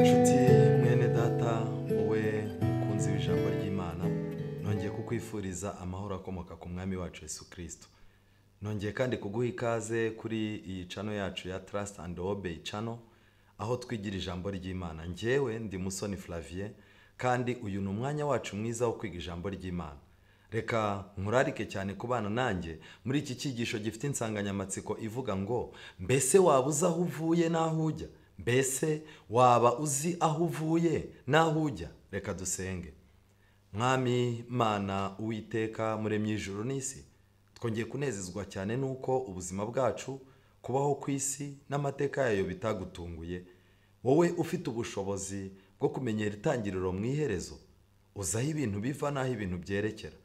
Nshuti mwene data wowe mukunzi w'ijambo ry'Imana, nongeye kukwifuriza amahoro akomoka ku mwami wacu Yesu Kristo. Nongeye kandi kuguha ikaze kuri iyi channel yacu ya Trust and Obey channel, aho twigira ijambo ry'Imana. Njyewe ndi Musoni Flavien, kandi uyu ni umwanya wacu mwiza wo kwiga ijambo ry'Imana. Reka nkurarike cyane kubana nanjye muri iki cyigisho gifite insanganyamatsiko ivuga ngo mbese waba uzi aho uvuye n'aho ujya? Mbese waba uzi aho uvuye n'aho ujya? Reka dusenge. Mwami Mana Uwiteka muremye ijuru n'isi, twongeye kunezezwa cyane nuko ubuzima bwacu, kubaho ku isi n'amateka yayo bitagutunguye. Wowe ufite ubushobozi bwo kumenyera itangiriro mu iherezo, uzaho ibintu biva n'aho ibintu byerekera.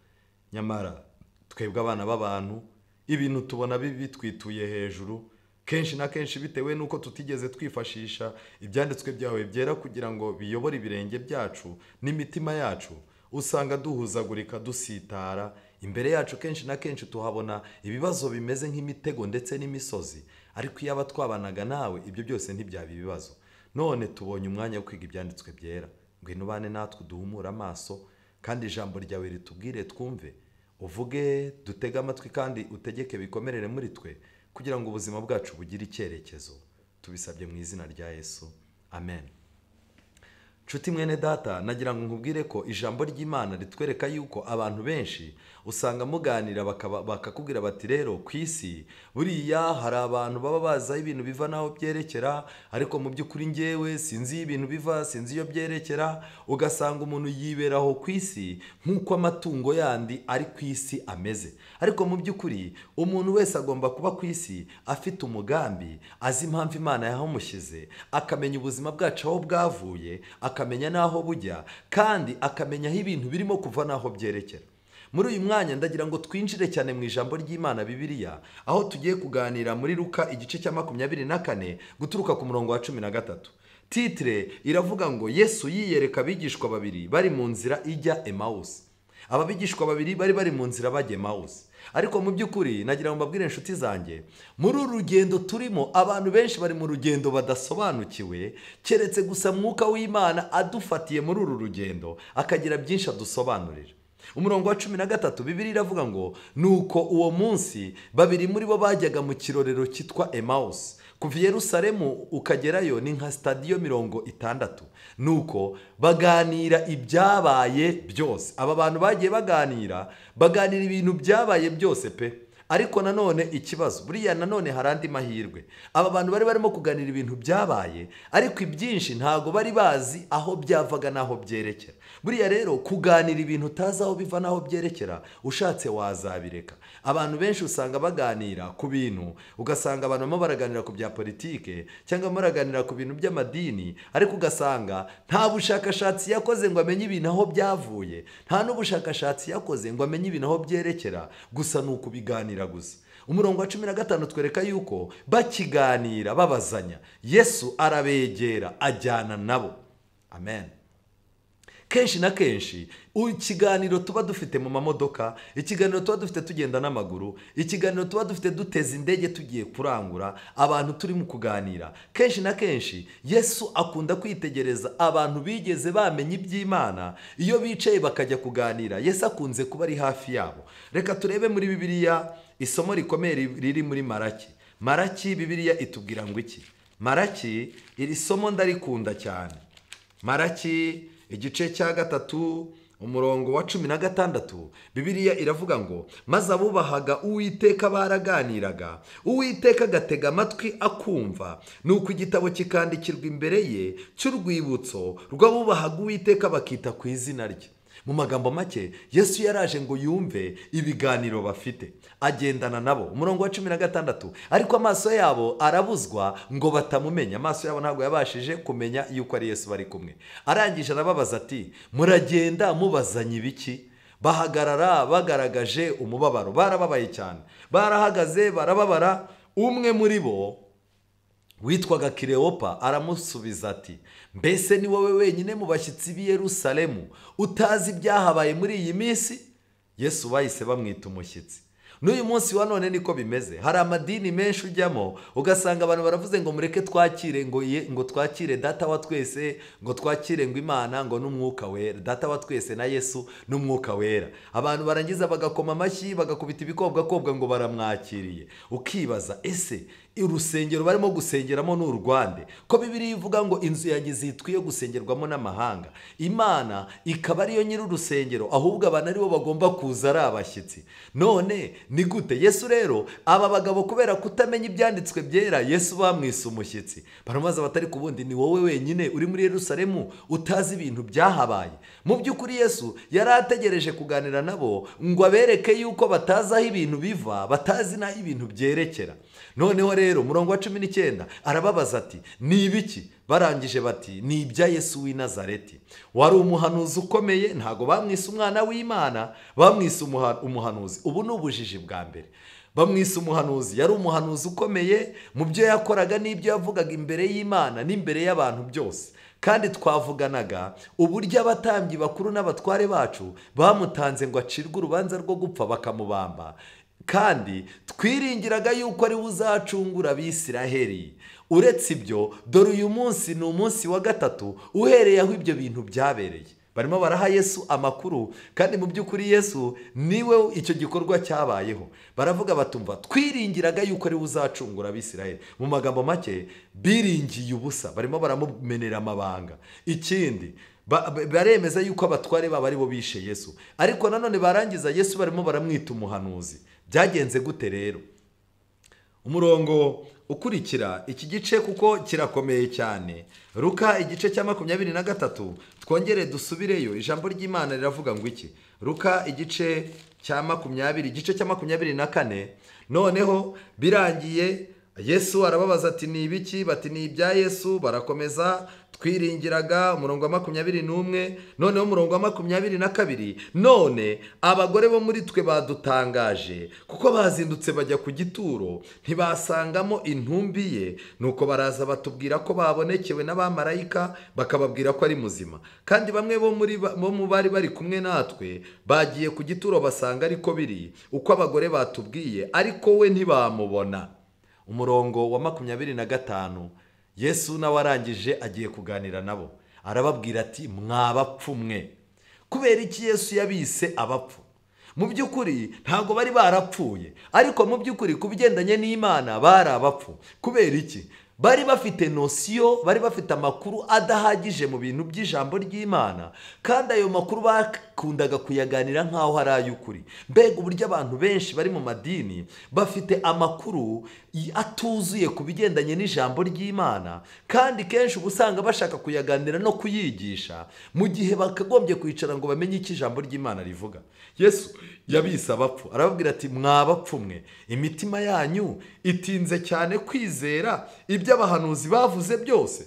Nyamara twebwe abana b'abantu, ibintu tubona bitwituye hejuru, kenshi na kenshi bitewe nuko tutigeze twifashisha ibyanditswe byawe byera kugira ngo biyobore ibirenge byacu n'imitima yacu. Usanga duhuzagurika, dusitara, imbere yacu kenshi na kenshi tuhabona ibibazo bimeze nk'imitego ndetse n'imisozi. Ariko iyo aba twabanaga nawe, ibyo byose ntibyaba ibibazo. None tubonye umwanya wo kwiga ibyanditswe byera. Ngwino ubane natwe, duhumure amaso, kandi ijambo ryawe ritubwire twumve. Uvuge, dutege amatwi, kandi utegeke bikomerere muri twe, kugira ngo ubuzima bwacu bugire icyerekezo. Tubisabye mu izina rya Yesu, amen. Nshuti mwene data, nagira ngo nkubwire ko ijambo ry'Imana ritwereka yuko abantu benshi usanga muganira bakakubwira bati rero ku isi buriya hari abantu baba baza ibintu biva naho byerekera, ariko mu by'ukuri njyewe sinzi ibintu biva, sinzi iyo byerekera. Ugasanga umuntu yiberaho ku isi nk'uko amatungo yandi ari ku isi ameze. Ariko mu by'ukuri umuntu wese agomba kuba ku isi afite umugambi, azi impamvu Imana yahamushyize, akamenya ubuzima bwacu aho bwavuye, akamenya n'aho bujya, kandi akamenya aho ibintu birimo kuva n'aho byerekera. Muri uyu mwanya ndagira ngo twinjire cyane mu ijambo ry'Imana Bibiliya, aho tugiye kuganira muri Luka igice cya 24 guturuka ku murongo wa 13. Titre iravuga ngo Yesu yiyereka abigishwa babiri bari mu nzira ijya Emausi. Aba bigishwa babiri bari mu nzira bajya Emausi. Ariko mu by'ukuri nagira ngo mbabwire inshuti zanjye, muri uru rugendo turimo abantu benshi bari mu rugendo badasobanukiwe, keretse gusa mwuka w'Imana adufatiye muri uru rugendo akagira byinshi adusobanurira. Umurongo wa 13 Bibiliya iravuga ngo nuko uwo munsi babiri muri bo bajyaga mu kirorero cyitwa Emausi. Kuva i Yerusalemu ukagerayo ni nka stadiyo 60. Nuko baganira ibyabaye byose. Aba bantu bagiye baganira ibintu byabaye byose pe. Ariko nanone ikibazo, buriya nanone hari andi mahirwe. Aba bantu bari barimo kuganira ibintu byabaye, ariko ibyinshi ntago bari bazi aho byavaga n'aho byerekera. Buriya rero kuganira ibintu utazi aho biva n'aho byerekera, ushatse wazabireka. Abantu benshi usanga baganira ku bintu, ugasanga abantu barimo baraganira ku bya politike cyangwa baraganira ku bintu by'amadini, ariko ugasanga nta bushakashatsi yakoze ngo amenye ibintu aho byavuye, nta n'ubushakashatsi yakoze ngo amenye ibintu aho byerekera, gusa ni ukubiganira gusa. Umurongo wa 15 twereka yuko bakiganira babazanya, Yesu arabegera ajyana nabo. Amen. Kenshi na kenshi ikiganiro tuba dufite mu mamodoka, ikiganiro tuba dufite tugenda n'amaguru, ikiganiro tuba dufite duteza indege tugiye kurangura, abantu turi mu kuganira, kenshi na kenshi Yesu akunda kwitegereza abantu bigeze bamenye iby'Imana. Iyo bicaye bakajya kuganira, Yesu akunze kuba ari hafi yabo. Reka turebe muri Bibiliya isomo rikomeye riri muri Maraki. Maraki Bibiliya itubwira ngo iki? Maraki, iri somo ndarikunda cyane. Maraki igice cya 3 umurongo wa 16 Bibiliya iravuga ngo maze abubahaga Uwiteka baraganiraga, Uwiteka agatega amatwi akumva, nuko igitabo kikandikirwa imbere ye cy'urwibutso rw'abubahaga Uwiteka bakita ku izina rye. Mu magambo make, Yesu yaraje ngo yumve ibiganiro bafite, agendana nabo. Umurongo wa 16, ariko amaso yabo arabuzwa ngo batamumenya. Amaso yabo ntabwo yabashije kumenya yuko ari Yesu bari kumwe. Arangije arababaza ati, muragenda mubazanye ibiki? Bahagarara bagaragaje umubabaro, barababaye cyane, barahagaze barababara. umwe muri bo witwaga Kileopa aramusubiza ati, mbese ni wowe wenyine mu bashyitsi b'i Yerusalemu utazi ibyahabaye muri iyi minsi? Yesu bahise bamwita umushyitsi. N'uyu munsi wa none niko bimeze. Hari amadini menshi ujyamo ugasanga abantu baravuze ngo mureke twakire ngo twakire data wa twese, ngo twakire ngo Imana, ngo n'umwuka wera, data wa twese na Yesu n'umwuka wera. Abantu barangiza bagakoma amashyi bagakubita ibikobwakobwa ngo baramwakiriye. Ukibaza, ese urusengero barimo gusengeramo ni urwande? Ko Bibiliya ivuga ngo inzu yanjye zitwiye gusengerwamo n'amahanga, Imana ikaba ariyo nyiri urusengero, ahubwo abantu aribo bagomba kuza ari abashyitsi. None ni gute? Yesu rero aba bagabo kubera kutamenya ibyanditswe byera, Yesu bamwise umushyitsi. Baramubaza batari ku bundi ni wowe wenyine uri muri Yerusalemu utazi ibintu byahabaye? Mu by'ukuri Yesu yari ategereje kuganira nabo ngo abereke yuko batazi aho ibintu biva, batazi n'aho ibintu byerekera. Noneho rero murongo wa 19 arababaza ati, ni ibiki? Barangije bati, ni ibya Yesu w'i Nazareti. Wari umuhanuzi ukomeye, ntago bamwise umwana w'Imana, bamwise umuhanuzi. Ubu ni ubujiji bwa mbere. Bamwise umuhanuzi, yari umuhanuzi ukomeye mu byo yakoraga n'ibyo yavugaga imbere y'Imana n'imbere y'abantu byose. Kandi twavuganaga uburyo abatambyi bakuru n'abatware bacu bamutanze ngo acirwe urubanza rwo gupfa bakamubamba, kandi twiringiraga yuko ari we uzacungura Abisiraheli. Uretse ibyo, dore uyu munsi ni umunsi wa gatatu uhereye aho ibyo bintu byabereye. Barimo baraha Yesu amakuru, kandi mu by'ukuri Yesu niwe icyo gikorwa cyabayeho. Baravuga batumva, twiringiraga yuko ari we uzacungura Abisiraheli. Mu magambo make, biringiye ubusa, barimo baramumenera amabanga. Ikindi, baremeza yuko abatware babo ari bo bishe Yesu, ariko nanone barangiza Yesu barimo baramwita umuhanuzi. Byagenze gute rero? Umurongo ukurikira iki gice kuko kirakomeye cyane, Luka igice cya 23, twongere dusubireyo. Ijambo ry'Imana riravuga ngo iki? Luka igice cya 20, igice cya 24. Noneho birangiye Yesu arababaza ati, ni ibiki? Bati, ni ibya Yesu. Barakomeza, twiringiraga. Umurongo wa 21. Noneho umurongo wa 22, none abagore bo muri twe badutangaje kuko bazindutse bajya ku gituro ntibasangamo intumbi ye, nuko baraza batubwira ko babonekewe n'abamarayika bakababwira ko ari muzima. Kandi bamwe bo mu bari bari kumwe natwe bagiye ku gituro basanga ariko biri uko abagore batubwiye, ariko we ntibamubona. Umurongo wa 25, Yesu nawe arangije agiye kuganira nabo, arababwira ati, mwabapfu mwe. Kubera iki Yesu yabise abapfu? Mu by'ukuri ntabwo bari barapfuye, ariko mu by'ukuri ku bigendanye n'Imana bari abapfu. Kubera iki? Bari bafite nosiyo, bari bafite amakuru adahagije mu bintu by'ijambo ry'Imana, kandi ayo makuru bakundaga kuyaganira nk'aho ari ay'ukuri. Mbega uburyo abantu benshi bari mu madini bafite amakuru atuzuye ku bigendanye n'ijambo ry'Imana, kandi kenshi uba usanga bashaka kuyaganira no kuyigisha mu gihe bakagombye kwicara ngo bamenye icyo ijambo ry'Imana rivuga. Yesu yabise abapfu, arababwira ati, mwabapfu mwe, imitima yanyu itinze cyane kwizera ibyo abahanuzi bavuze byose.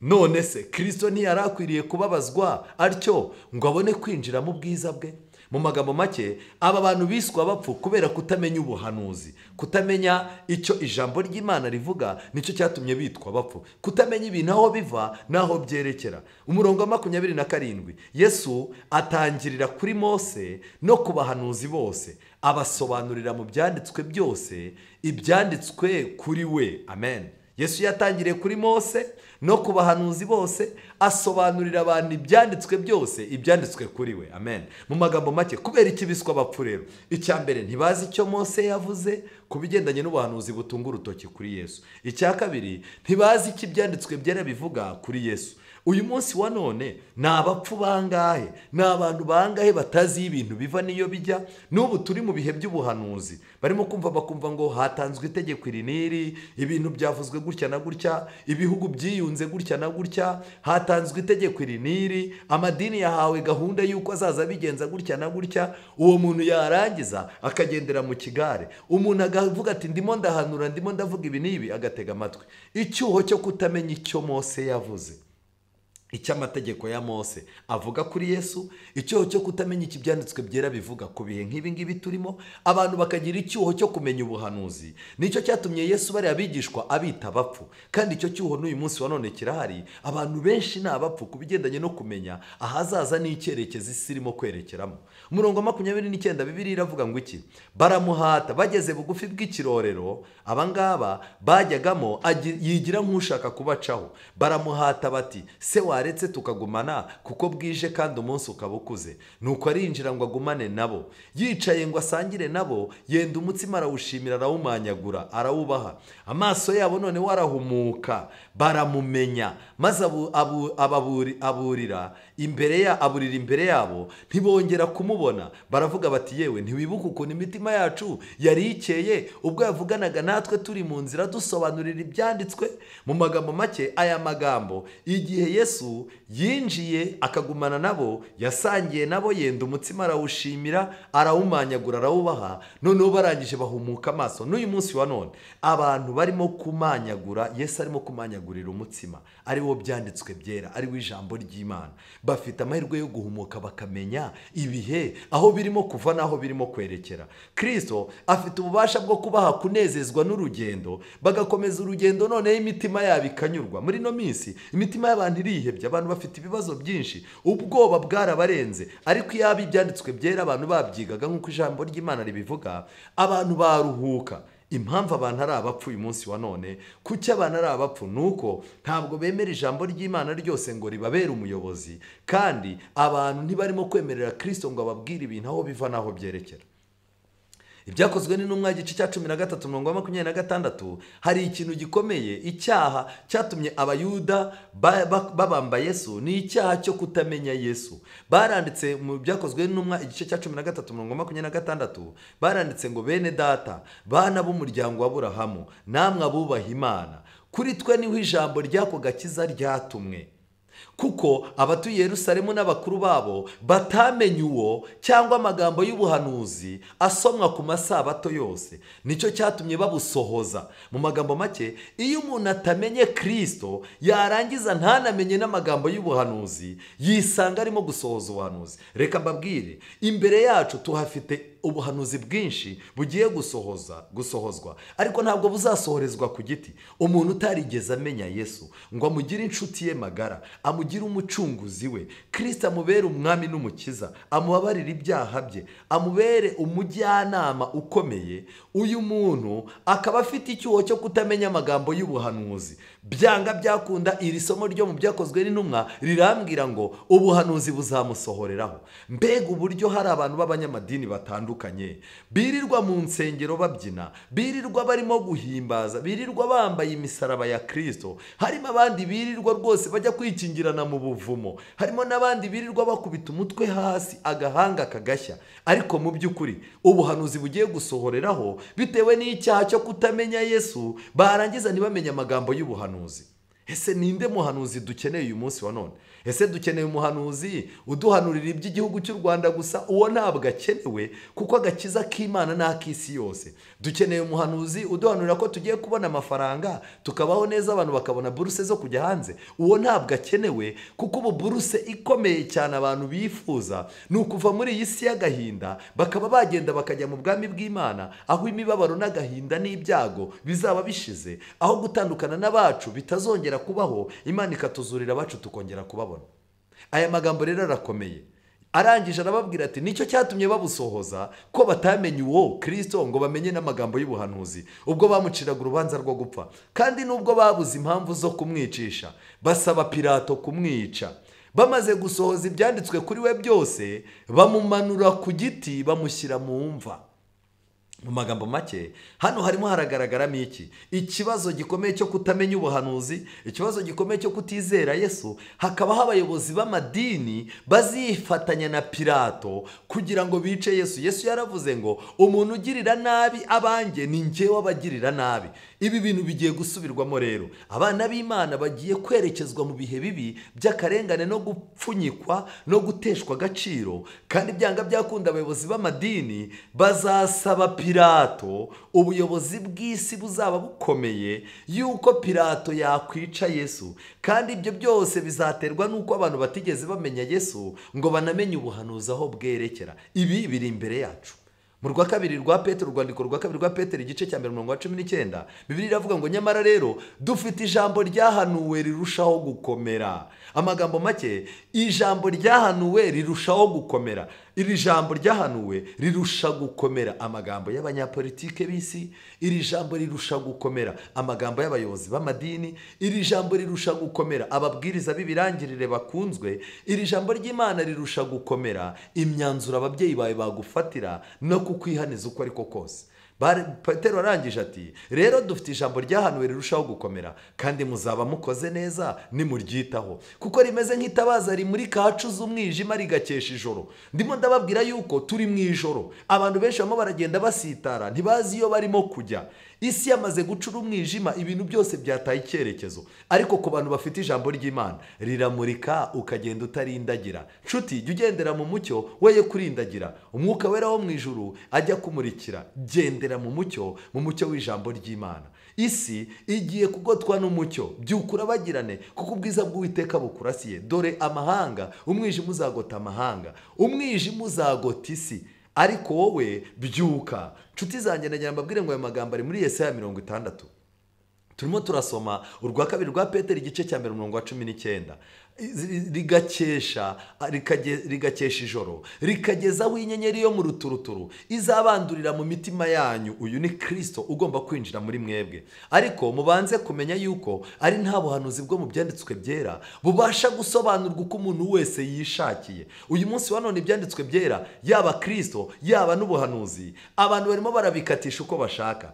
None se Kristo ntiyari akwiriye kubabazwa atyo ngo abone kwinjira mu bwiza bwe? Mu magambo make, aba bantu biswe abapfu kubera kutamenya ubuhanuzi, kutamenya icyo ijambo ry'Imana rivuga, nicyo cyatumye bitwa abapfu. Kutamenya ibintu aho biva n'aho byerekera. Umurongo wa 27, Yesu atangirira kuri Mose no ku bahanuzi bose, abasobanurira mu byanditswe byose ibyanditswe kuri we. Amen. Yesu yatangiriye kuri Mose no ku bahanuzi bose, asobanurira abantu ibyanditswe byose ibyanditswe kuri we. Amen. Mu magambo make, kubera iki biswa abapfu rero? Icya mbere, ntibazi icyo Mose yavuze ku bigendanye n'ubuhanuzi butunga urutoki kuri Yesu. Icya kabiri, ntibazi icyo ibyanditswe byera bivuga kuri Yesu. Uyu munsi wa none ni abapfu bangahe, ni abantu bangahe batazi ibintu biva niyo bijya. N'ubu turi mu bihe by'ubuhanuzi, barimo kumva bakumva ngo hatanzwe itegeko iri n'iri, ibintu byavuzwe gutya na gutya, ibihugu byiyunze gutya na gutya, hatanzwe itegeko iri n'iri, amadini yahawe gahunda y'uko azaza bigenza gutya na gutya. Uwo muntu yarangiza akagendera mu kigare, umuntu agavuga ati, ndimo ndahanura, ndimo ndavuga ibi n'ibi, agatega amatwi. Icyuho cyo kutamenya icyo Mose yavuze, icyo amategeko ya Mose avuga kuri Yesu, icyuho cyo kutamenya iki byanditswe byera bivuga ku bihe nk'ibi ngibi turimo, abantu bakagira icyuho cyo kumenya ubuhanuzi. Nicyo cyatumye Yesu bari abigishwa abita abapfu, kandi icyo cyuho n'uyu munsi wa none kirahari. Abantu benshi ni abapfu ku bigendanye no kumenya ahazaza n'icyerekezo isi irimo kwerekeramo. Umurongo wa 29 Bibiliya iravuga ngo iki? Baramuhata bageze bugufi bw'ikirorero, abangaba bajyagamo yigira nk'ushaka kubacaho. Baramuhata bati, se waretse tukagumana kuko bwije kandi umunsi ukaba ukuze. Nuko arinjira ngo agumane nabo, yicaye ngo asangire nabo, yenda umutsima arawushimira, arawumanyagura, arawubaha. Amaso yabo none warahumuka, baramumenya, maze aburira imbere yabo, ntibongera kumubona. Baravuga bati, yewe ntiwibuka ukuntu imitima yacu yari ikeye ubwo yavuganaga natwe turi mu nzira dusobanurira ibyanditswe? Mu magambo make, aya magambo, igihe Yesu yinjiye akagumana nabo, yasangiye nabo, yenda umutsima arawushimira, arawumanyagura, arawubaha, noneho barangije bahumuka amaso. N'uyu munsi wa none abantu barimo kumanyagura, Yesu arimo kumanyagurira umutsima, ari wo byanditswe byera, ari wo ijambo ry'Imana. Bafite amahirwe yo guhumuka bakamenya ibihe aho birimo kuva n'aho birimo kwerekera. Kristo afite ububasha bwo kubaha kunezezwa n'urugendo, bagakomeza urugendo, noneho imitima yabo ikanyurwa. Muri no minsi imitima y'abantu irihebye, abantu bafite ibibazo byinshi, ubwoba bwarabarenze. Ariko iyo ibyanditswe byera abantu babyigaga nk'uko ijambo ry'Imana ribivuga, abantu baruhuka. Impamvu abantu ari abapfu uyu munsi wa none, kuki abantu ari abapfu? Nuko ntabwo bemera ijambo ry'Imana ryose ngo ribabere umuyobozi, kandi abantu ntibarimo kwemerera Kristo ngo ababwire ibintu aho biva n'aho byerekera. Ibyakozwe n'intumwa igice cya 13 umurongo wa 26, hari ikintu gikomeye. Icyaha cyatumye abayuda babamba Yesu ni icyaha cyo kutamenya Yesu. Baranditse mu byakozwe n'intumwa igice cya 13 umurongo wa 26, baranditse ngo, bene data, bana b'umuryango wa Aburahamu, namwe abubaha Imana, kuri twe niho ijambo ry'ako gakiza ryatumwe. Kuko abatuye Yerusalemu n'abakuru babo batamenye uwo cyangwa amagambo y'ubuhanuzi asomwa ku masabato yose, nicyo cyatumye babusohoza. Mu magambo make, iyo umuntu atamenye Kristo, yarangiza ntanamenye n'amagambo y'ubuhanuzi, yisanga arimo gusohoza ubuhanuzi. Reka mbabwire, imbere yacu tuhafite ubuhanuzi bwinshi bugiye gusohozwa, ariko ntabwo buzasohorezwa ku giti. Umuntu utarigeze amenya Yesu ngo amugire inshuti ye magara, amugire umucunguzi we, Kristo amubere umwami n'umukiza, amubabarire ibyaha bye, amubere umujyanama ukomeye, uyu muntu akaba afite icyuho cyo kutamenya amagambo y'ubuhanuzi. Byanga byakunda, iri somo ryo mu byakozwe n'intumwa rirambwira ngo ubuhanuzi buzamusohoreraho. Mbega uburyo hari abantu b'abanyamadini batandukanye birirwa mu nsengero babyina, birirwa barimo guhimbaza, birirwa bambaye imisaraba ya Kristo. Harimo abandi birirwa rwose bajya kwikingirana mu buvumo, harimo n'abandi birirwa bakubita umutwe hasi agahanga kagashya. Ariko mu by'ukuri ubuhanuzi bugiye gusohoreraho bitewe n'icyaha cyo kutamenya Yesu, barangiza ntibamenye amagambo y'ubuhanuzi. Ese ninde muhanuzi dukeneye uyu munsi wa none? Ese dukeneye umuhanuzi uduhanurira iby'igihugu cy'u Rwanda gusa? Uwo ntabwo akenewe, kuko agakiza k'Imana n'ak'isi yose. Dukeneye umuhanuzi uduhanurira ko tugiye kubona amafaranga, tukabaho neza, abantu bakabona buruse zo kujya hanze. Uwo ntabwo akenewe, kuko ubu buruse ikomeye cyane abantu bifuza ni ukuva muri iyi si y'agahinda bakaba bagenda bakajya mu bwami bw'Imana, aho imibabaro n'agahinda n'ibyago bizaba bishize, aho gutandukana n'abacu bitazongera kubaho, Imana ikatuzurira abacu tukongera kubabona. Aya magambo rero arakomeye. Arangije arababwira ati, nicyo cyatumye babusohoza, ko batamenye uwo Kristo ngo bamenye n'amagambo y'ubuhanuzi, ubwo bamuciraga urubanza rwo gupfa. Kandi nubwo babuze impamvu zo kumwicisha, basaba Pilato kumwica. Bamaze gusohoza ibyanditswe kuri we byose, bamumanura ku giti, bamushyira mu mva. Mu magambo make, hano harimo haragaragaramo iki? Ikibazo gikomeye cyo kutamenya ubuhanuzi, ikibazo gikomeye cyo kutizera Yesu. Hakabaho abayobozi b'amadini bazifatanya na Pilato kugira ngo bice Yesu. Yesu yaravuze ngo, umuntu ugirira nabi abanjye ni njyewe abagirira nabi. Ibi bintu bigiye gusubirwamo rero. Abana b'Imana bagiye kwerekezwa mu bihe bibi by'akarengane no gupfunyikwa no guteshwa agaciro, kandi byanga byakunda abayobozi b'amadini bazasaba Pilato Pilato ubuyobozi bw'isi buzaba bukomeye yuko Pilato yakwica Yesu, kandi ibyo byose bizaterwa n'uko abantu batigeze bamenya Yesu ngo banamenye ubuhanuzi aho bwerekera. Ibi biri imbere yacu. Mu rwa kabiri rwa Petero, urwandiko rwa kabiri rwa Petero igice cya 19, Bibiliya iravuga ngo nyamara rero dufite ijambo ryahanuwe rirushaho gukomera. Amagambo make, ijambo ryahanuwe rirushaho gukomera. Iri jambo ryahanuwe rirusha gukomera amagambo y'abanyapolitike b'isi, iri jambo rirusha gukomera amagambo y'abayobozi b'amadini, iri jambo rirusha gukomera ababwiriza b'ibirangirire bakunzwe, iri jambo ry'Imana rirusha gukomera imyanzuro ababyeyi bawe bagufatira no kukwihaniza uko ariko kose. Petero arangije ati rero dufite ijambo ryahanuwe rirushaho gukomera, kandi muzaba mukoze neza nimuryitaho, kuko rimeze nk'itabaza rimurika hacuze umwijima rigakesha ijoro. Ndimo ndababwira yuko turi mu ijoro, abantu benshi barimo baragenda basitara, ntibazi iyo barimo kujya. Isi yamaze gucura umwijima, ibintu byose byataye icyerekezo, ariko ku bantu bafite ijambo ry'Imana riramurika ukagenda utarindagira. Nshuti, jya ugendera mu mucyo, weye kurindagira. Umwuka wera wo mu ijuru ajya kumurikira. Gendera mu mucyo w'ijambo ry'Imana. Isi igiye kugotwa n'umucyo, byukura bagirane, kuko ubwiza bw'Uwiteka bukurasiye. Dore amahanga, umwijima uzagota amahanga, umwijima uzagota isi, ariko wowe byuka. Nshuti zanjye, nagira mbabwire ngo aya magambo ari muri Yesaya 60. Turimo turasoma urwa kabiri rwa Petero igice cya 19, rigakesha ijoro, rikagezaho inyenyeri yo mu ruturuturu izabandurira mu mitima yanyu. Uyu ni Kristo ugomba kwinjira muri mwebwe. Ariko mubanze kumenya yuko ari nta buhanuzi bwo mu byanditswe byera bubasha gusobanurwa uko umuntu wese yishakiye. Uyu munsi wa none ibyanditswe byera, yaba Kristo yaba n'ubuhanuzi, abantu barimo barabikatisha uko bashaka.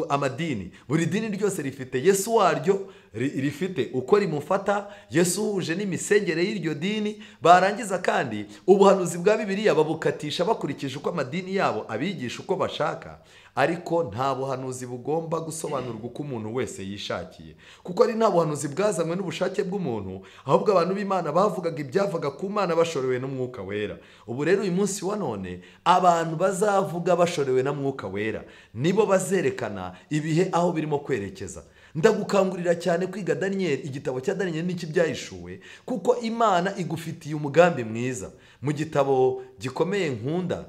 Amadini, buri dini ryose rifite Yesu waryo, rifite uko rimufata, Yesu uhuje n'imisengere y'iryo dini. Barangiza kandi ubuhanuzi bwa Bibiliya babukatisha bakurikije uko amadini yabo abigisha uko bashaka. Ariko nta buhanuzi bugomba gusobanurwa uko umuntu wese yishakiye, kuko ari nta buhanuzi bwazanywe n'ubushake bw'umuntu, ahubwo abantu b'Imana bavugaga ibyavaga ku Mana bashorewe n'Umwuka Wera. Ubu rero uyu munsi wa none abantu bazavuga bashorewe na Mwuka Wera nibo bazerekana ibihe aho birimo kwerekeza. Ndagukangurira cyane kwiga Daniyeli, igitabo cya Daniyeli n'iki byahishuwe, kuko Imana igufitiye umugambi mwiza. Mu gitabo gikomeye nkunda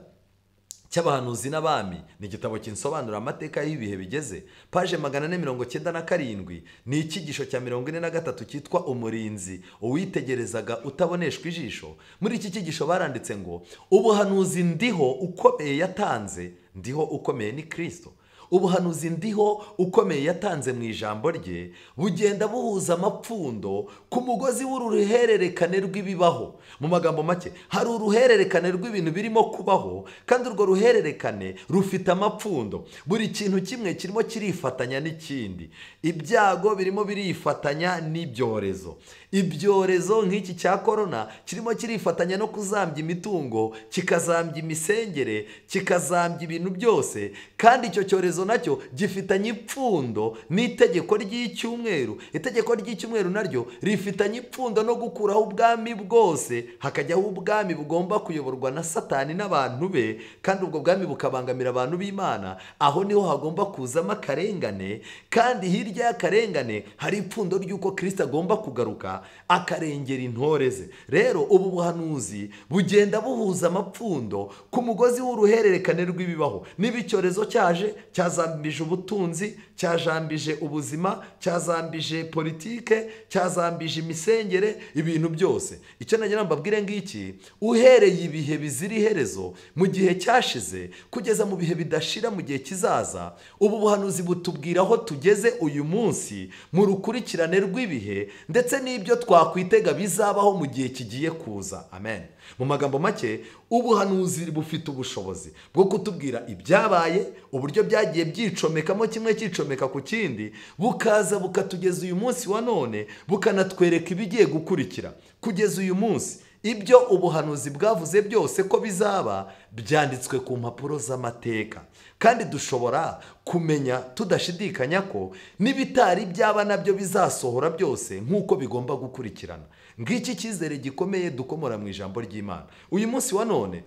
cy'abahanuzi n'abami, ni igitabo kinsobanura amateka y'ibihe bigeze, paje 497, ni icyigisho cya 43 cyitwa umurinzi uwitegerezaga utaboneshwa ijisho. Muri iki cyigisho baranditse ngo ubuhanuzi ndiho ukomeye yatanze, ndiho ukomeye ni Kristo. Ubuhanuzi ndiho ukomeye yatanze mu ijambo rye bugenda buhuza amapfundo ku mugozi w'uruhererekane rw'ibibaho. Mu magambo make, hari uruhererekane rw'ibintu birimo kubaho, kandi urwo ruhererekane rufite amapfundo. Buri kintu kimwe kirimo kirifatanya n'ikindi. Ibyago birimo birifatanya n'ibyorezo. Ibyorezo nk'iki cya korona kirimo kirifatanya no kuzambya imitungo, kikazambya imisengere, kikazambya ibintu byose, kandi icyo cyorezo nacyo gifitanye ipfundo n'itegeko ry'icyumweru. Itegeko ry'icyumweru naryo rifitanye ipfundo no gukuraho ubwami bwose, hakajyaho ubwami bugomba kuyoborwa na Satani n'abantu be, kandi ubwo bwami bukabangamira abantu b'Imana. Aho niho hagomba kuzamo akarengane, kandi hirya y'akarengane hari ipfundo ry'uko Kristo agomba kugaruka akarengera intore ze. Rero ubu buhanuzi bugenda buhuza amapfundo ku mugozi w'uruhererekane rw'ibibaho. Niba icyorezo cyaje, cyazambije ubutunzi, cyajambije ubuzima, cyazambije politike, cyazambije imisengere, ibintu byose. Icyo nagira mbabwire ngiki, uhereye ibihe bizira iherezo mu gihe cyashize kugeza mu bihe bidashira mu gihe kizaza, ubu buhanuzi butubwira aho tugeze uyu munsi mu rukurikirane rw'ibihe, ndetse n'ibyo twakwitega bizabaho mu gihe kigiye kuza. Amen. Mu magambo make, ubuhanuzi bufite ubushobozi bwo kutubwira ibyabaye, uburyo byagiye byicomekamo, kimwe cyicomeka ku kindi, bukaza bukatugeza uyu munsi wa none, bukanatwereka ibigiye gukurikira. Kugeza uyu munsi, ibyo ubuhanuzi bwavuze byose ko bizaba byanditswe ku mpapuro z'amateka, kandi dushobora kumenya tudashidikanya ko n'ibitari byaba nabyo bizasohora byose nk'uko bigomba gukurikirana. Ngiki cyizere gikomeye dukomora mu ijambo ry'Imana. Uyu munsi wa none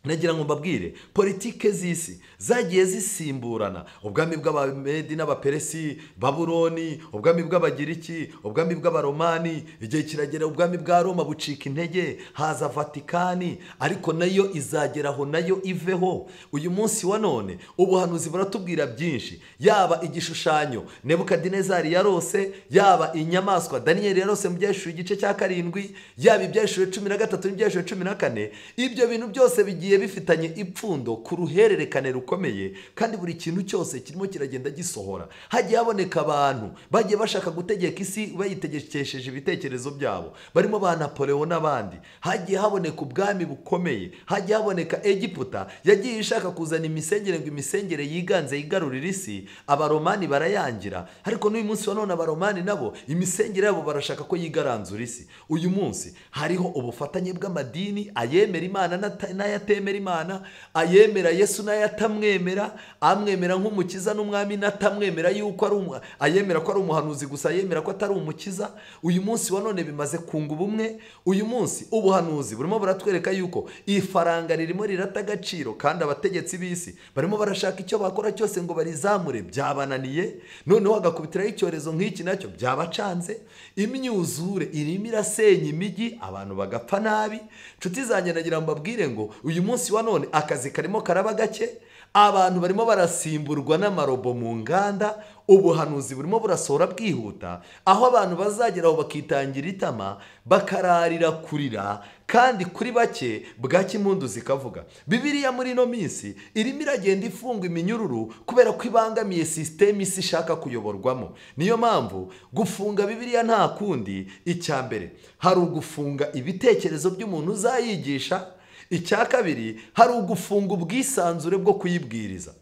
nagira ngo mbabwire politike z'isi zagiye zisimburana, ubwami bw'abamedi n'abaperesi, babuloni, ubwami bw'abagiriki, ubwami bw'abaromani, igihe kiragera ubwami bwa Roma bucika intege, haza Vatikani, ariko nayo izageraho nayo iveho. Uyu munsi wa none ubuhanuzi buratubwira byinshi, yaba igishushanyo Nebukadinezari yarose, yaba inyamaswa Daniyeli yarose mu byahishuriwe igice cya 7, yaba ibyahishuriwe 13 n'ibyahishuriwe 14, ibyo bintu byose bigiye bifitanye ipfundo ku ruhererekane rukomeye, kandi buri kintu cyose kirimo kiragenda gisohora. Hagiye haboneka abantu bagiye bashaka gutegeka isi bayitegekesheje ibitekerezo byabo, barimo ba Napoleon n'abandi. Hagiye haboneka ubwami bukomeye, hagiye haboneka Egiputa yagiye ishaka kuzana imisengere, ngo imisengere yiganze yigarurira isi, abaromani barayangira. Ariko n'uyu munsi wa none abaromani nabo imisengere yabo barashaka ko yigaranzura isi. Uyu munsi hariho ubufatanye bw'amadini, ayemera Imana n'ayatemera Imana, ayemera Yesu n'ayatamwemera, amwemera nk'umukiza n'umwami n'atamwemera yuko ari ayemera ko ari umuhanuzi gusa, ayemera ko atari umukiza. Uyu munsi wa none bimaze kunga ubumwe. Uyu munsi ubuhanuzi burimo buratwereka yuko ifaranga ririmo rirata agaciro, kandi abategetsi b'isi barimo barashaka icyo bakora cyose ngo barizamure, byabananiye. Noneho hagakubitiraho icyorezo nk'iki nacyo byabacanze, imyuzure irimo irasenya imijyi, abantu bagapfa nabi. Nshuti zanjye, nagira mbabwire ngo uyu munsi wa none akazi karimo karaba gake, abantu barimo barasimburwa n'amarobo mu nganda, ubuhanuzi burimo burasohora bwihuta, aho abantu bazageraho bakitangira itama, bakararira kurira, kandi kuri bake bwaki impundu zikavuga. Bibiliya muri ino minsi irimo iragenda ifunga iminyururu kubera ko ibangamiye sisiteme isi ishaka kuyoborwamo. Niyo mpamvu gufunga Bibiliya nta kundi, icya mbere hari ugufunga ibitekerezo by'umuntu uzayigisha, icya kabiri hari ugufunga ubwisanzure bwo kuyibwiriza.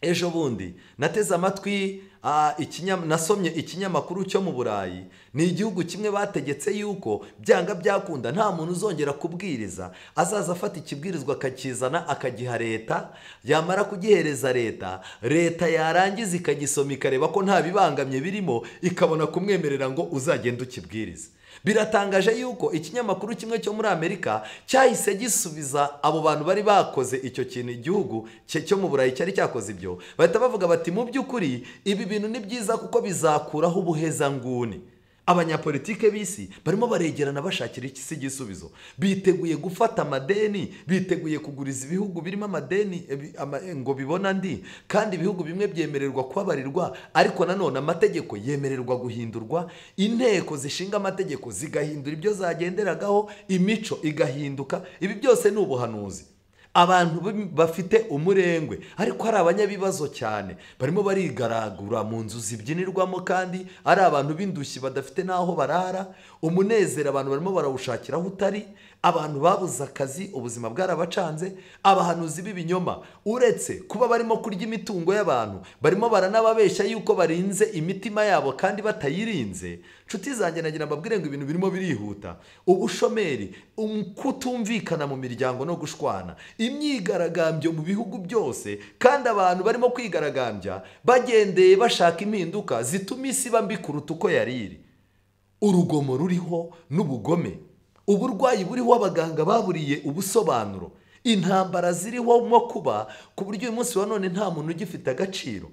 Ejo bundi nateze amatwi nasomye ikinyamakuru cyo mu Burayi. Ni igihugu kimwe bategetse yuko byanga byakunda nta muntu uzongera kubwiriza, azaza afata ikibwirizwa akakizana akagiha leta, yamara kugihereza leta yarangiza ikagisoma ikareba ko nta bibangamye birimo, ikabona kumwemerera ngo uzagenda ukibwiriza. Biratangaje yuko ikinyamakuru kimwe cyo muri Amerika cyahise gisubiza abo bantu bari bakoze icyo kintu. Igihugu cyo mu Burayi cyari cyakoze ibyo, bahita bavuga bati mu by'ukuri ibi bintu ni byiza kuko bizakuraho ubuhezanguni. Abanyapolitike b'isi barimo baregerana bashakira iki igisubizo, biteguye gufata amadeni, biteguye kuguriza ibihugu birimo amadeni ngo bibona andi, kandi ibihugu bimwe byemererwa kubabarirwa, ariko nanone amategeko yemererwa guhindurwa, inteko zishinga amategeko zigahindura ibyo zagenderagaho, imico igahinduka. Ibi byose ni ubuhanuzi. Abantu bafite umurengwe, ariko hari abanyabibazo cyane, barimo barigaragura mu nzu zibyinirwamo, kandi ari abantu b'indushyi badafite n'aho barara. Umunezero abantu barimo barawushakira aho utari, abantu babuze akazi, ubuzima bwarabacanze. Abahanuzi b'ibinyoma uretse kuba barimo kurya imitungo y'abantu, barimo baranababeshya yuko barinze imitima yabo kandi batayirinze. Nshuti zanjye, nagira mbabwire ngo ibintu birimo birihuta. Ubushomeri, kutumvikana mu miryango no gushwana, imyigaragambyo mu bihugu byose, kandi abantu barimo kwigaragambya bagendeye bashaka impinduka zituma isi iba mbi kuruta uko yari iri. Urugomo ruriho n'ubugome, uburwayi buriho abaganga baburiye ubusobanuro, intambara ziriho mo kuba ku buryo uyu munsi wa none nta muntu ugifite agaciro.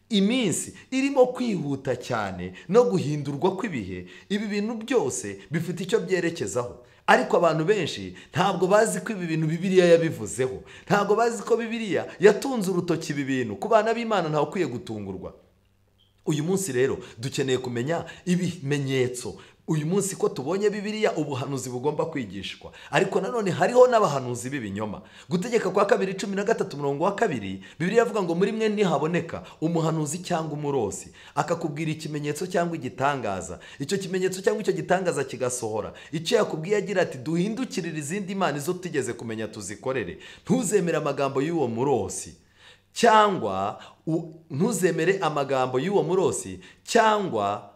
Iminsi irimo kwihuta cyane no guhindurwa kw'ibihe. Ibi bintu byose bifite icyo byerekezaho, ariko abantu benshi ntabwo bazi ko ibi bintu Bibiliya yabivuzeho, ntabwo bazi ko Bibiliya yatunze urutoki ibi bintu. Ku bana b'Imana ntawe ukwiye gutungurwa. Uyu munsi rero dukeneye kumenya ibimenyetso. Uyu munsi ko tubonye Bibiliya, ubuhanuzi bugomba kwigishwa, ariko nanone hariho n'abahanuzi b'ibinyoma. Gutegeka kwa 2:13 Bibiliya yavuga ngo muri mwe ntihaboneka umuhanuzi cyangwa umurozi akakubwira ikimenyetso cyangwa igitangaza, icyo kimenyetso cyangwa icyo gitangaza kigasohora. Icyo yakubwiye agira ati duhindukirire izindi imana izo tutigeze kumenya tuzikorere. Ntuzemere amagambo y'uwo murozi, cyangwa ntuzemere amagambo y'uwo murozi, cyangwa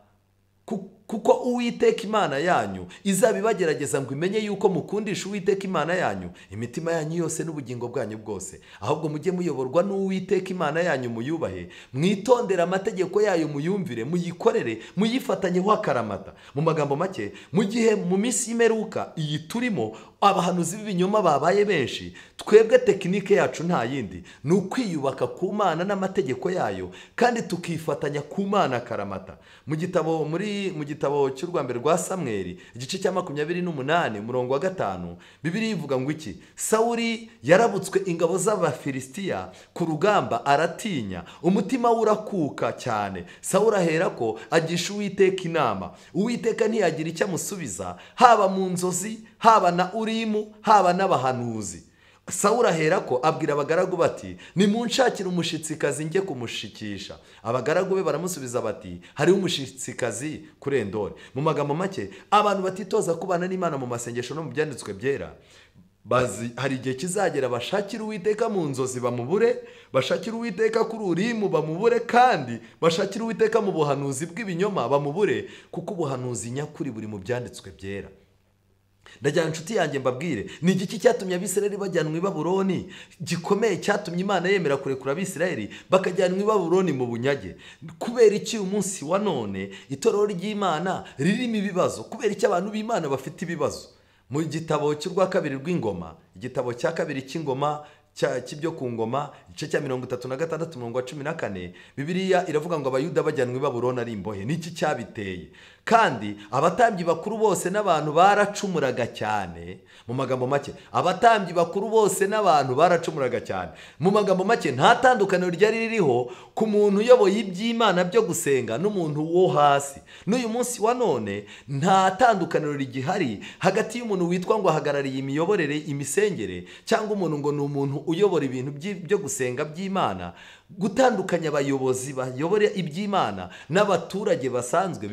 kuko Uwiteka Imana yanyu izabibagerageza ngo imenye yuko mukundisha Uwiteka Imana yanyu imitima yanyu yose n'ubugingo bwanyu bwose. Ahubwo mujye muyoborwa n'Uwiteka Imana yanyu, muyubahe, mwitondera amategeko yayo, muyumvire, muyikorere, muyifatanyeho akaramata. Mu magambo make, mu gihe mu minsi y'imperuka iyi turimo abahanuzi b'ibinyoma babaye benshi, twebwe tekinike yacu nta yindi ni ukwiyubaka ku Mana n'amategeko yayo, kandi tukifatanya ku Mana akaramata. Mu gitabo cy'u Rwambere rwa Samweli igice cya 28 umurongo wa 5, Bibiliya ivuga ngo iki? Sawuli yarabutswe ingabo z'Abafilisitiya ku rugamba, aratinya, umutima we urakuka cyane. Sawuli aherako agisha Uwiteka inama. Uwiteka ntiyagira icyo amusubiza, haba mu nzozi, haba na Urimu, haba n'abahanuzi. Sawuli aherako abwira abagaragu bati, nimunshakire umushitsikazi njye kumushikisha. Abagaragu be baramusubiza bati, hariho umushitsikazi kuri Endori. Mu magambo make, abantu batitoza kubana n'Imana mu masengesho no mu byanditswe byera, hari igihe kizagera bashakira Uwiteka mu nzozi bamubure, bashakira Uwiteka kuri Urimu bamubure, kandi bashakira Uwiteka mu buhanuzi bw'ibinyoma bamubure, kuko ubuhanuzi nyakuri buri mu byanditswe byera. Ndagira inshuti yanjye mbabwire, ni igiki cyatumye Abisirayeli bajyanwa i Babuloni gikomeye, cyatumye Imana yemera kurekura Abisirayeli bakajyanwa i Babuloni mu bunyage? Kubera iki umunsi wa none itorero ry'Imana ririmo ibibazo? Kubera iki abantu b'Imana bafite ibibazo? Mu gitabo cy'urwa kabiri rw'ingoma, igitabo cya kabiri cy'ingoma cy'ibyo ku ngoma, igice cya 36 umurongo wa 14, Bibiliya iravuga ngo Abayuda bajyanwa i Babuloni ari imbohe. Niki cyabiteye? Kandi abatambyi bakuru bose n'abantu baracumuraga cyane. Mu magambo make, abatambyi bakuru bose n'abantu baracumuraga cyane. Mu magambo make, nta tandukaniro ryari ririho ku muntu uyoboye iby'Imana byo gusenga n'umuntu wo hasi. N'uyu munsi wa none nta tandukaniro rigihari hagati y'umuntu witwa ngo ahagarariye imiyoborere, imisengere, cyangwa umuntu ngo ni umuntu uyobora ibintu byo gusenga by'Imana. Gutandukanya abayobozi bayobora iby'Imana n'abaturage basanzwe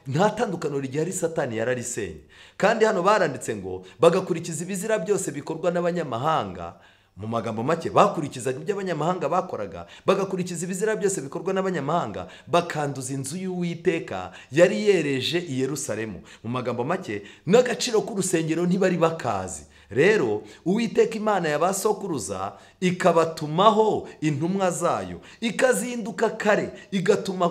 nta tandukaniro rigihari. Satani yararisenye. Kandi hano baranditse ngo bagakurikiza ibizira byose bikorwa n'abanyamahanga. Mu magambo make, bakurikizaga ibyo abanyamahanga bakoraga, bagakurikiza ibizira byose bikorwa n'abanyamahanga, bakanduza inzu y'Uwiteka yari yereje i Yerusalemu. Mu magambo make, n'agaciro k'urusengero ntibari bakazi. Rero Uwiteka Imana yabasokuruza ikabatumaho intumwa zayo, ikazinduka kare,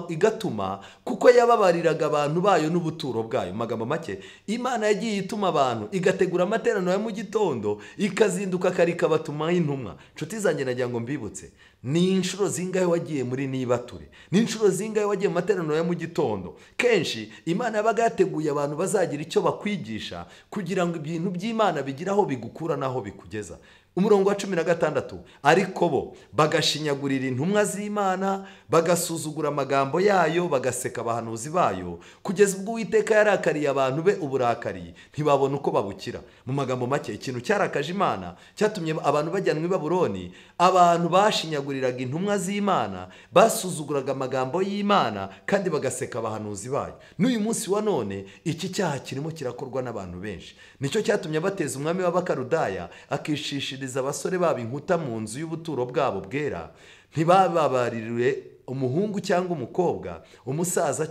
igatuma kuko yababariraga abantu bayo n'ubuturo bwayo. Mu magambo make, Imana yagiye ituma abantu, igategura amateraniro ya mu gitondo, ikazinduka kare, ikabatumaho intumwa. Nshuti zanjye, nagira ngo mbibutse, ni inshuro zingahe wagiye muri Nibature? Ni inshuro zingahe wagiye mu materaniro ya mu gitondo? Kenshi Imana yabaga yateguye abantu bazagira icyo bakwigisha, kugira ngo ibintu by'Imana bigire aho bigukura n'aho bikugeza. Umurongo wa 16, ariko bo bagashinyagurira intumwa z'Imana, bagasuzugura amagambo yayo, bagaseka abahanuzi bayo, kugeza ubwo Uwiteka yarakariye abantu be uburakari, ntibabona uko babukira. Mu magambo make, ikintu cyarakaje Imana cyatumye abantu bajyanwa i Babuloni. Abantu bashinyaguriraga intumwa z'Imana, basuzuguraga amagambo y'Imana, kandi bagaseka abahanuzi bayo. N'uyu munsi wa none iki cyaha kirimo kirakorwa n'abantu benshi. Nicyo cyatumye bateza umwami w'Abakarudaya akishishiriza abasore babo inkuta mu nzu y'ubuturo bwabo bwera. Ntibababarire umuhungu cyangwa umukobwa, umusaza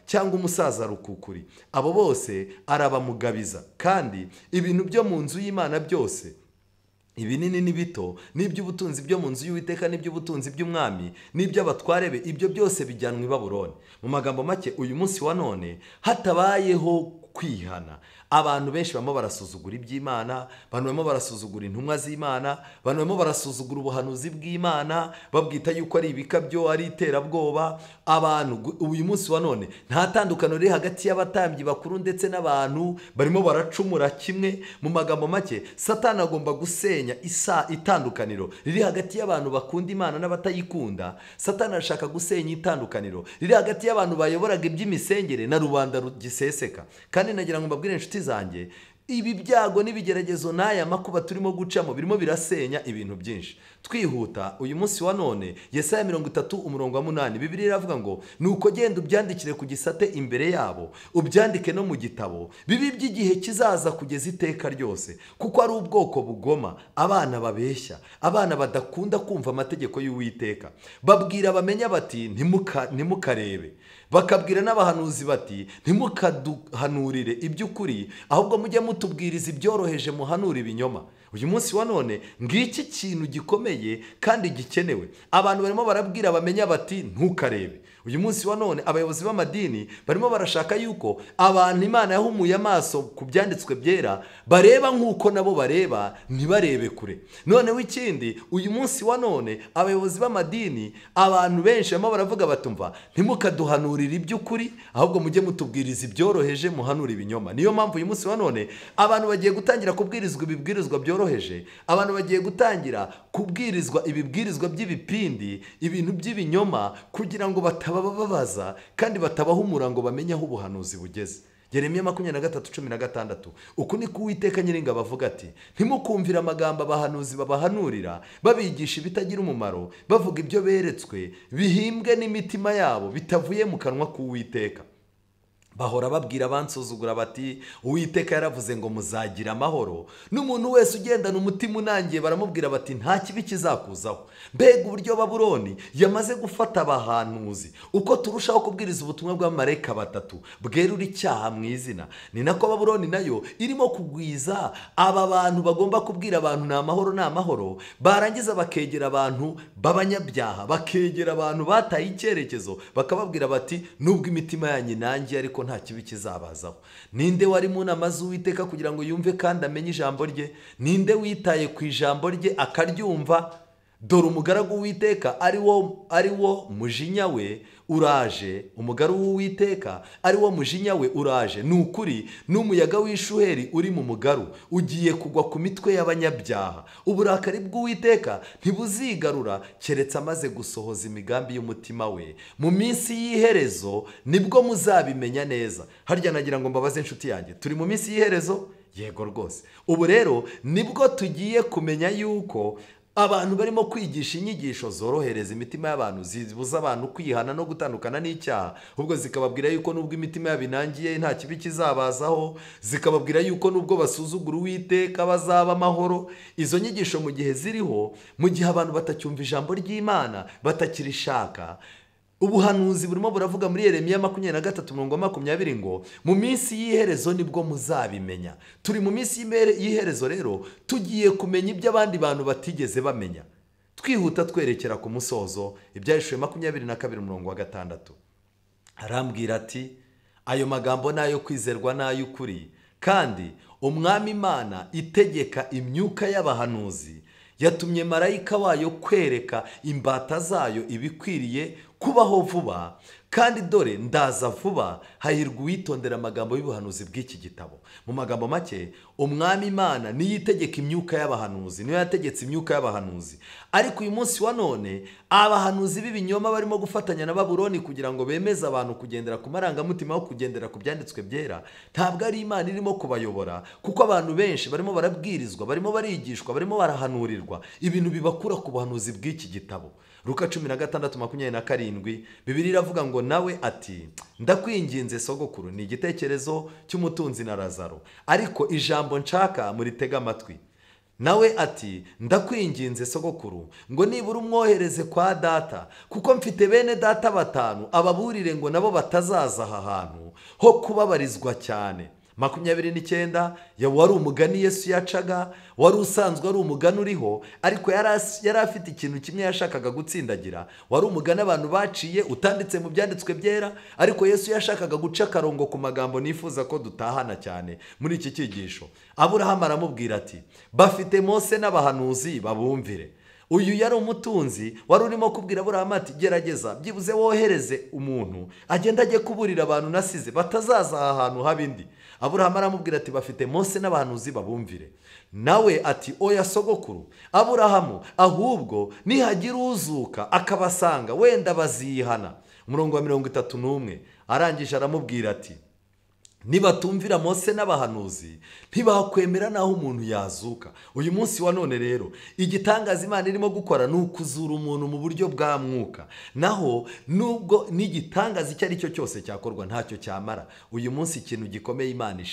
cyangwa umusaza rukukuri. Abo bose arabamugabiza. Kandi ibintu byo mu nzu y'Imana byose, ibinini n'ibito, n'iby'ubutunzi byo mu nzu y'Uwiteka, n'iby'ubutunzi by'umwami, n'iby'abatware be, ibyo byose bijyanwa i Babuloni. Mu magambo make, uyu munsi wa none hatabayeho kwihana, abantu benshi barimo barasuzugura iby'Imana, abantu barimo barasuzugura intumwa z'Imana, abantu barimo barasuzugura ubuhanuzi bw'Imana, babwita yuko ari ibikabyo, ari iterabwoba. Abantu uyu munsi wa none nta tandukaniro riri hagati y'abatambyi bakuru ndetse n'abantu barimo baracumura kimwe. Mu magambo make, Satani agomba gusenya itandukaniro riri hagati y'abantu bakunda Imana n'abatayikunda. Satani arashaka gusenya itandukaniro riri hagati y'abantu bayoboraga iby'imisengere na rubanda rugiseseka. Kandi nagira ngo mbabwire inshuti zanjye, ibi byago n'ibigeragezo n'aya makuba turimo gucamo birimo birasenya ibintu byinshi. twihuta uyu munsi wa none Yesaya 30:8 Bibiliya iravuga ngo nuko genda ubyandikire ku gisate imbere yabo, ubyandike no mu gitabo, bibi by'igihe kizaza kugeza iteka ryose, kuko ari ubwoko bugoma, abana babeshya, abana badakunda kumva amategeko y'Uwiteka. Babwira bamenya bati ntimukarebe, bakabwira n'abahanuzi bati ntimukaduhanurire iby'ukuri, ahubwo mujye mutubwiriza ibyoroheje muhanura ibinyoma. Uyu munsi wa none ngiki kintu gikomeye kandi gikenewe. Abantu barimo barabwira bamenya bati ntukarebe. Uyu munsi wa none abayobozi b'amadini barimo barashaka yuko abantu Imana yahumuye amaso ku byanditswe byera bareba nk'uko nabo bareba, ntibarebe kure. Noneho ikindi, uyu munsi wa none abayobozi b'amadini, abantu benshi barimo baravuga batumva ntimukaduhanurire iby'ukuri, ahubwo mujye mutubwiriza ibyoroheje muhanura ibinyoma. Niyo mpamvu uyu munsi wa none abantu bagiye gutangira kubwirizwa ibibwirizwa byoroheje, abantu bagiye gutangira kubwirizwa ibibwirizwa by'ibipindi, ibintu by'ibinyoma, kugira ngo batabababaza kandi batabahumura ngo bamenye aho ubuhanuzi bugeze. Yeremiya 23:16 uku ni ko Uwiteka Nyiringabo avuga ati ntimukumvire amagambo abahanuzi babahanurira babigisha ibitagira umumaro, bavuga ibyo beretswe bihimbwe n'imitima yabo bitavuye mu kanwa k'Uwiteka. Bahora babwira abansuzugura bati Uwiteka yaravuze ngo muzagira amahoro, n'umuntu wese ugendana umutima unangiye baramubwira bati nta kibi kizakuzaho. Mbega uburyo Babuloni yamaze gufata abahanuzi, uko turushaho kubwiriza ubutumwa bw'abamarayika batatu bwerura icyaha mu izina, ni nako Babuloni nayo irimo kugwiza aba bantu bagomba kubwira abantu ni amahoro ni amahoro, barangiza bakegera abantu b'abanyabyaha, bakegera abantu bataye icyerekezo, bakababwira bati nubwo imitima yanyu nangiye ariko nta kibi kizabazaho. Ninde wari mu nama z'Uwiteka kugira ngo yumve kandi amenye ijambo rye? Ninde witaye ku ijambo rye akaryumva? Dore umugaragu w'Uwiteka ari wo mujinya we uraje, umugaragu w'Uwiteka ari wo mujinya we uraje, ni ukuri n'umuyaga w'ishuheri uri mu mugaru ugiye kugwa ku mitwe y'abanyabyaha. Uburakari bw'Uwiteka ntibuzigarura keretse amaze gusohoza imigambi y'umutima we. Mu minsi y'iherezo nibwo muzabimenya neza. Harya nagira ngo mbabaze inshuti yanjye, turi mu minsi y'iherezo? Yego rwose. Ubu rero nibwo tugiye kumenya yuko abantu barimo kwigisha inyigisho zorohereza imitima y'abantu, zibuza abantu kwihana no gutandukana n'icyaha, ubwo zikababwira yuko nubwo imitima yabo inangiye nta kibi kizabazaho, zikababwira yuko nubwo basuzugura Uwiteka bazaba amahoro. Izo nyigisho mu gihe ziriho, mu gihe abantu batacyumva ijambo ry'Imana, batakirishaka, ubuhanuzi burimo buravuga muri Yeremiya 23:20 ngo mu minsi y'iherezo nibwo muzabimenya. Turi mu minsi y'iherezo rero, tugiye kumenya ibyo abandi bantu batigeze bamenya. Twihuta twerekera ku musozo, Ibyahishuriwe 22:6 arambwira ati ayo magambo nayo kwizerwa n'ay'ukuri, kandi Umwami Imana itegeka imyuka y'abahanuzi yatumye marayika wayo kwereka imbata zayo ibikwiriye kubaho vuba, kandi dore ndaza vuba. Hahirwa uwitondera amagambo y'ubuhanuzi bw'iki gitabo. Mu magambo make, Umwami Imana niyo itegeka imyuka y'abahanuzi, niyo yategetse imyuka y'abahanuzi. Ariko uyu munsi wa none abahanuzi b'ibinyoma barimo gufatanya na Babuloni kugira ngo bemeze abantu kugendera ku marangamutima yo kugendera ku byanditswe byera. Ntabwo ari Imana irimo kubayobora, kuko abantu benshi barimo barabwirizwa, barimo barigishwa, barimo barahanurirwa ibintu bibakura ku buhanuzi bw'iki gitabo. Luka 16:27 Bibiliya iravuga ngo nawe ati ndakwinginze sogokuru, ni igitekerezo cy'umutunzi na Lazaro, ariko ijambo nshaka muritega amatwi. Nawe ati ndakwinginze sogokuru, ngo nibura umwohereze kwa data, kuko mfite bene data 5, ababurire ngo nabo batazaza aha hantu ho kubabarizwa cyane. 29 wari umugani Yesu yacaga, wari usanzwe ari umugani uriho, ariko yari afite ikintu kimwe yashakaga gutsindagira. Wari umugani abantu baciye utanditse mu byanditswe byera, ariko Yesu yashakaga guca akarongo ku magambo nifuza ko dutahana cyane muri iki cyigisho. Aburahamu aramubwira ati bafite Mose n'abahanuzi babumvire. Uyu yari umutunzi wari urimo kubwira Aburahamu ati gerageza byibuze wohereze umuntu agenda ajye kuburira abantu nasize batazaza aha hantu habindi. Aburahamu aramubwira ati bafite Mose n'abahanuzi babumvire. Nawe ati oya sogokuru. Aburahamu ahubwo nihagira uzuka akabasanga wenda bazihana. Umurongo wa 31 arangije aramubwira ati nibatumvira Mose n'abahanuzi ntibakwemera naho umuntu yazuka. Uyu munsi wa none rero igitangaza Imana irimo gukora ni ukuzura umuntu mu buryo bwa mwuka, naho nubwo n'igitangaza icyo ari cyo cyose cyakorwa ntacyo cyamara. Uyu munsi ikintu gikomeye Imana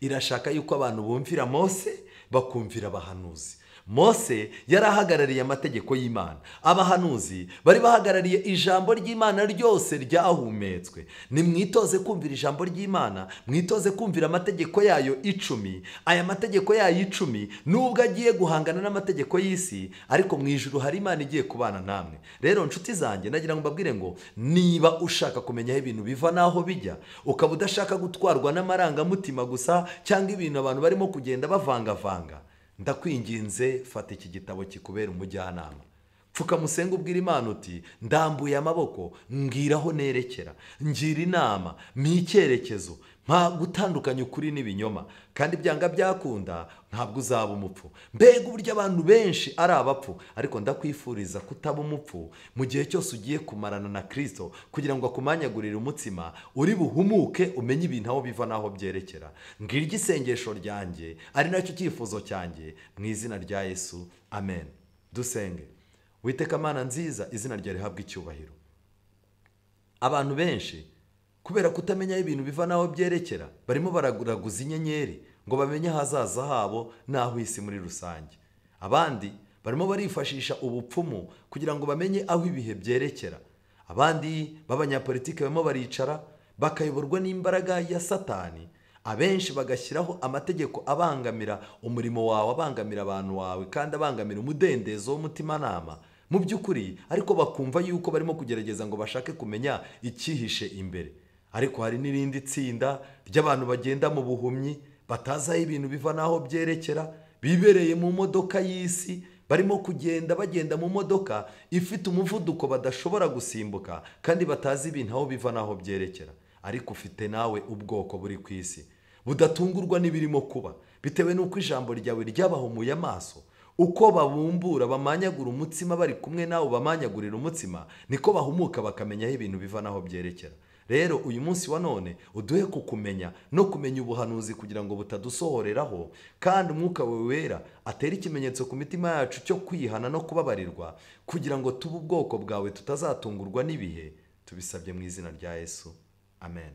irashaka yuko abantu bumvira Mose bakumvira abahanuzi. Mose yari ahagarariye amategeko y'Imana, abahanuzi bari bahagarariye ijambo ry'Imana ryose ryahumetswe. Nimwitoze kumvira ijambo ry'Imana, mwitoze kumvira amategeko yayo 10. Aya mategeko yayo 10 nubwo agiye guhangana n'amategeko y'isi, ariko mu ijuru hari Imana igiye kubana namwe. Rero nshuti zanjye, nagira ngo mbabwire ngo niba ushaka kumenya aho ibintu biva naho bijya, ukaba udashaka gutwarwa n'amarangamutima gusa cyangwa ibintu abantu barimo kugenda bavangavanga, ndakwinginze fata iki gitabo kikubera umujyanama. Pfuka musenga ubwira Imana uti ndambuye amaboko, mbwira aho nerekera, ngira inama, icyerekezo, mpa gutandukanya ukuri n'ibinyoma, kandi byanga byakunda ntabwo uzaba umupfu. Mbega uburyo abantu benshi ari abapfu, ariko ndakwifuriza kutaba umupfu mu gihe cyose ugiye kumarana na Kristo, kugira ngo akumanyagurire umutsima, uri buhumuke umenye ibintu aho biva naho byerekera. Ngiryo isengesho ryanjye, ari nacyo cyifuzo cyanjye, mu izina rya Yesu, amen. Dusenge. Uwiteka Mana nziza, izina ryawe rihabwe icyubahiro. Abantu benshi kubera kutamenya ibintu biva naho byerekera, barimo baraguraguza inyenyeri ngo bamenye ahazaza habo naho isi muri rusange. Abandi barimo barifashisha ubupfumu kugira ngo bamenye aho ibihe byerekera. Abandi b'abanyapolitike barimo baricara bakayoborwa n'imbaraga ya Satani. Abenshi bagashyiraho amategeko abangamira umurimo wawe, abangamira abantu wawe, kandi abangamira umudendezo w'umutimanama. Mu by'ukuri ariko bakumva yuko barimo kugerageza ngo bashake kumenya icyihishe imbere. Ariko hari n'irindi tsinda ry'abantu bagenda mu buhumyi, batazi aho ibintu biva naho byerekera, bibereye mu modoka y'isi, barimo bagenda mu modoka ifite umuvuduko badashobora gusimbuka, kandi batazi ibintu aho biva naho byerekera. Ariko ufite nawe ubwoko buri ku isi budatungurwa n'ibirimo kuba, bitewe n'uko ijambo ryawe ryabahumuye amaso. Uko babumbura bamanyagura umutsima bari kumwe nawe bamanyagurira umutsima, niko bahumuka bakamenya aho ibintu biva naho byerekera. Rero uyu munsi wa none uduhe kukumenya no kumenya ubuhanuzi, kugira ngo butadusohoreraho, kandi umwuka wawe wera atera ikimenyetso ku mitima yacu cyo kwihana no kubabarirwa, kugira ngo tube ubwoko bwawe tutazatungurwa n'ibihe. Tubisabye mu izina rya Yesu, amen.